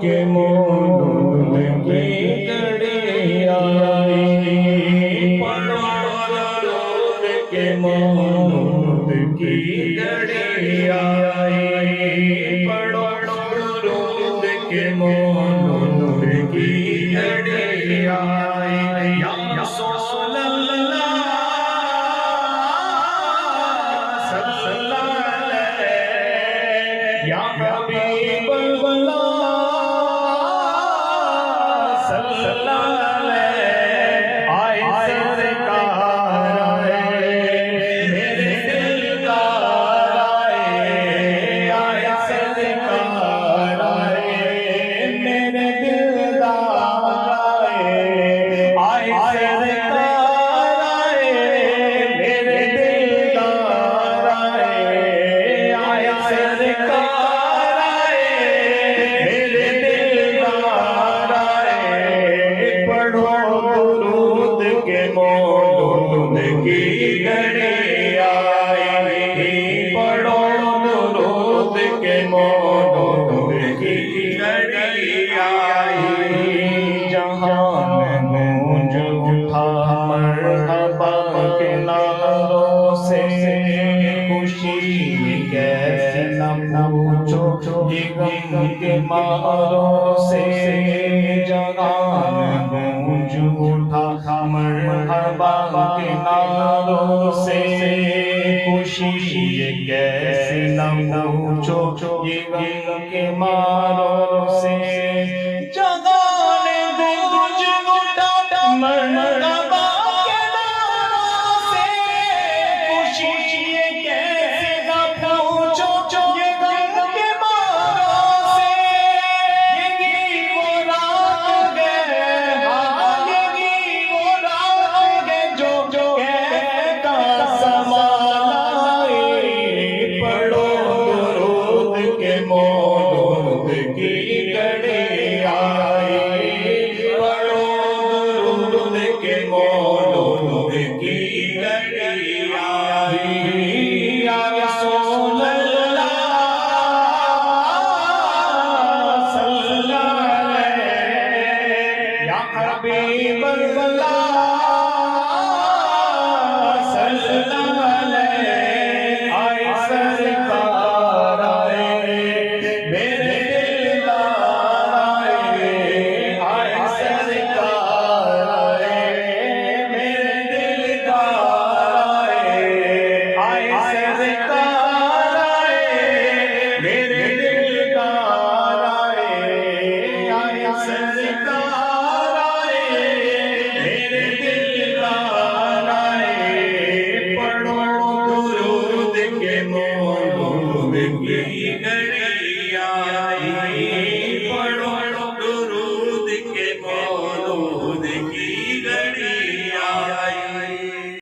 کے مولود کی گھڑی آئی، پڑھو درود کے مولود کی گھڑی آئی، پڑھو درود کے مولود کی گھڑی آئی، یا رسول اللہ صلی اللہ علیہ، یا حبیب اللہ صلی اللہ علیہ، آئے سرکار آئے میرے دلدار آئے، آئے سرکار آئے میرے دلدار آئے، آئے سرکار آئے میرے دلدار آئے، آئے سرکار آئے میرے دلدار آئے، پڑھو درود کے مولود کی گھڑی آئی، پڑھو درود کے مولود کی گھڑی آئی، جہان گونج اٹھا مرحبا کے نعروں سے، خوشی کیسی نہ پوچھو یہ غم کے ماروں سے، جہان گونج اٹھا مرحبا کے نعروں سے، خوشی کیسی نہ پوچھو یہ غم کے ماروں سے، جہان گونج اٹھا مرحبا کے نعروں سے، خوشی کیسی نہ پوچھو یہ غم کے ماروں سے، یہی وہ رات ہے، ہاں یہی وہ رات ہے جو کہتا سما لائے، پڑھو درود کے مولود کی گھڑی آئی، پڑھو درود کے مولود کی گھڑی آئی، یا رسول اللہ صلی اللہ علیہ، یا حبیب اللہ صلی اللہ علیہ، آئے سرکار آئے میرے دلدار آئے، آئے سرکار آئے میرے دلدار آئے، آئے سرکار آئے میرے دلدار آئے، آئے سرکار آئے میرے دلدار آئے، پڑھو درود کے مولود کی